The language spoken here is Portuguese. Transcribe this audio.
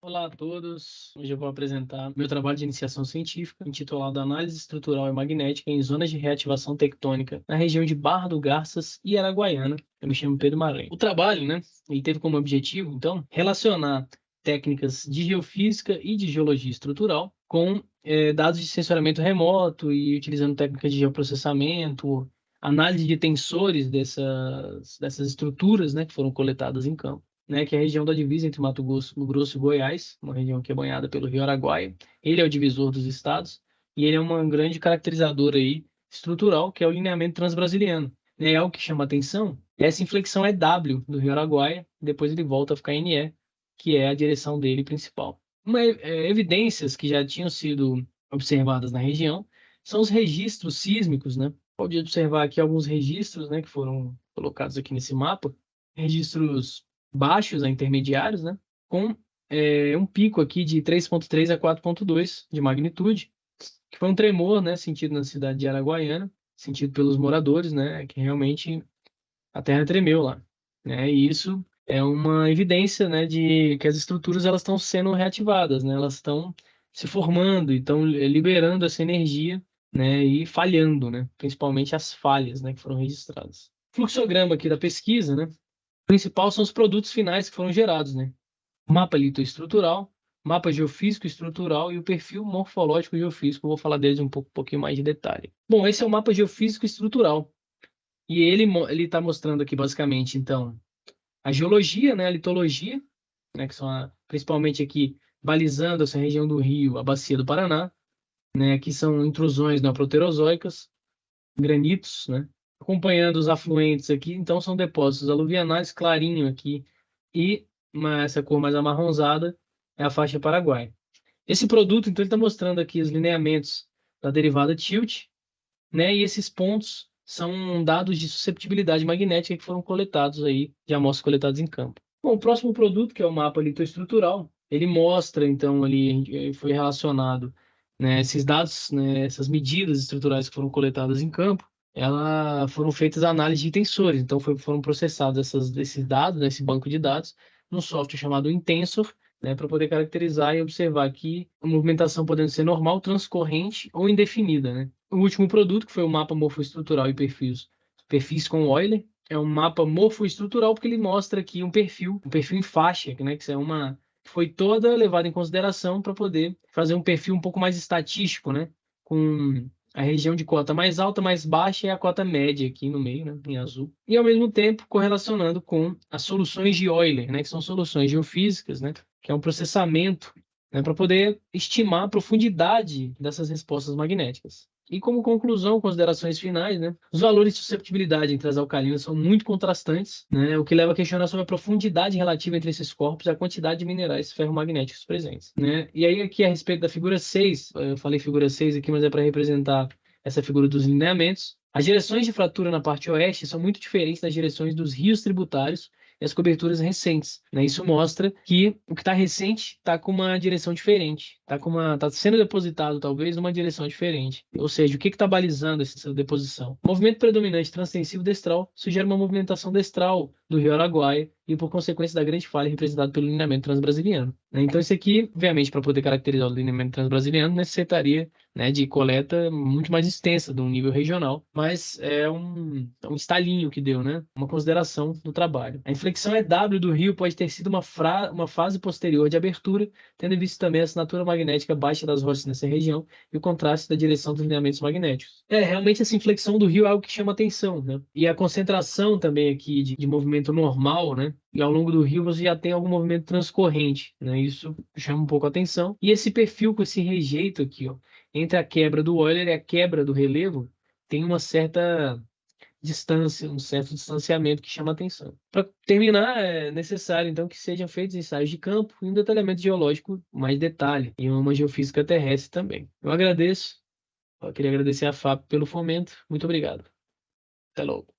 Olá a todos. Hoje eu vou apresentar meu trabalho de iniciação científica, intitulado Análise Estrutural e Magnética em Zonas de Reativação Tectônica, na região de Barra do Garças e Araguaiana. Eu me chamo Pedro Maranhão. O trabalho, ele teve como objetivo, então, relacionar técnicas de geofísica e de geologia estrutural com dados de sensoriamento remoto e utilizando técnicas de geoprocessamento, análise de tensores dessas estruturas, que foram coletadas em campo, que é a região da divisa entre Mato Grosso e Goiás, uma região que é banhada pelo Rio Araguaia. Ele é o divisor dos estados e ele é uma grande caracterizadora aí estrutural, que é o lineamento transbrasiliano. É algo que chama atenção. Essa inflexão é W do Rio Araguaia, depois ele volta a ficar NE, que é a direção dele principal. Evidências que já tinham sido observadas na região são os registros sísmicos, né? Pode observar aqui alguns registros, que foram colocados aqui nesse mapa, registros baixos a intermediários, com um pico aqui de 3,3 a 4,2 de magnitude, que foi um tremor, sentido na cidade de Araguaiana, sentido pelos moradores, que realmente a terra tremeu lá, e isso é uma evidência, de que as estruturas elas estão sendo reativadas, elas estão se formando e estão liberando essa energia, e falhando, principalmente as falhas, que foram registradas. Fluxograma aqui da pesquisa, principal são os produtos finais que foram gerados, Mapa litoestrutural, mapa geofísico estrutural e o perfil morfológico geofísico. Eu vou falar deles um pouquinho mais de detalhe. Bom, esse é o mapa geofísico estrutural. E ele está mostrando aqui, basicamente, então, a geologia, a litologia, que são principalmente aqui balizando essa região do Rio, a bacia do Paraná, que são intrusões neoproterozoicas, granitos, acompanhando os afluentes aqui, então são depósitos aluvianais, clarinho aqui, e essa cor mais amarronzada é a faixa Paraguai. Esse produto, então, ele está mostrando aqui os lineamentos da derivada Tilt, e esses pontos são dados de susceptibilidade magnética que foram coletados aí, de amostras coletadas em campo. Bom, o próximo produto, que é o mapa litoestrutural, ele mostra, então, ali foi relacionado, esses dados, essas medidas estruturais que foram coletadas em campo, foram feitas análises de tensores, então foram processados esses dados, esse banco de dados, num software chamado Intensor, para poder caracterizar e observar aqui a movimentação podendo ser normal, transcorrente ou indefinida, O último produto, que foi o mapa morfoestrutural e perfis com Euler, é um mapa morfoestrutural porque ele mostra aqui um perfil em faixa, que é uma foi toda levada em consideração para poder fazer um perfil um pouco mais estatístico, com a região de cota mais alta, mais baixa e a cota média aqui no meio, em azul. E ao mesmo tempo correlacionando com as soluções de Euler, que são soluções geofísicas, que é um processamento, para poder estimar a profundidade dessas respostas magnéticas. E como conclusão, considerações finais, os valores de susceptibilidade entre as alcalinas são muito contrastantes, o que leva a questionar sobre a profundidade relativa entre esses corpos e a quantidade de minerais ferromagnéticos presentes, E aí aqui a respeito da figura 6, eu falei figura 6 aqui, mas é para representar essa figura dos lineamentos. As direções de fratura na parte oeste são muito diferentes das direções dos rios tributários e as coberturas recentes, Isso mostra que o que está recente está com uma direção diferente, tá sendo depositado talvez numa direção diferente. Ou seja, o que está balizando essa deposição? O movimento predominante transtensivo destral sugere uma movimentação destral do Rio Araguaia e por consequência da grande falha representada pelo lineamento transbrasiliano. Então isso aqui, obviamente, para poder caracterizar o lineamento transbrasiliano, necessitaria de coleta muito mais extensa, de um nível regional, mas é um estalinho que deu, uma consideração do trabalho. A inflexão EW do rio pode ter sido uma fase posterior de abertura, tendo visto também a assinatura magnética baixa das rochas nessa região e o contraste da direção dos lineamentos magnéticos. Realmente essa inflexão do rio é algo que chama atenção, E a concentração também aqui de movimento normal, E ao longo do rio você já tem algum movimento transcorrente, Isso chama um pouco a atenção. E esse perfil com esse rejeito aqui, ó, entre a quebra do Euler e a quebra do relevo, tem uma certa distância, um certo distanciamento que chama atenção. Para terminar, é necessário então que sejam feitos ensaios de campo e um detalhamento geológico mais detalhe e uma geofísica terrestre também. Eu queria agradecer a FAP pelo fomento. Muito obrigado. Até logo.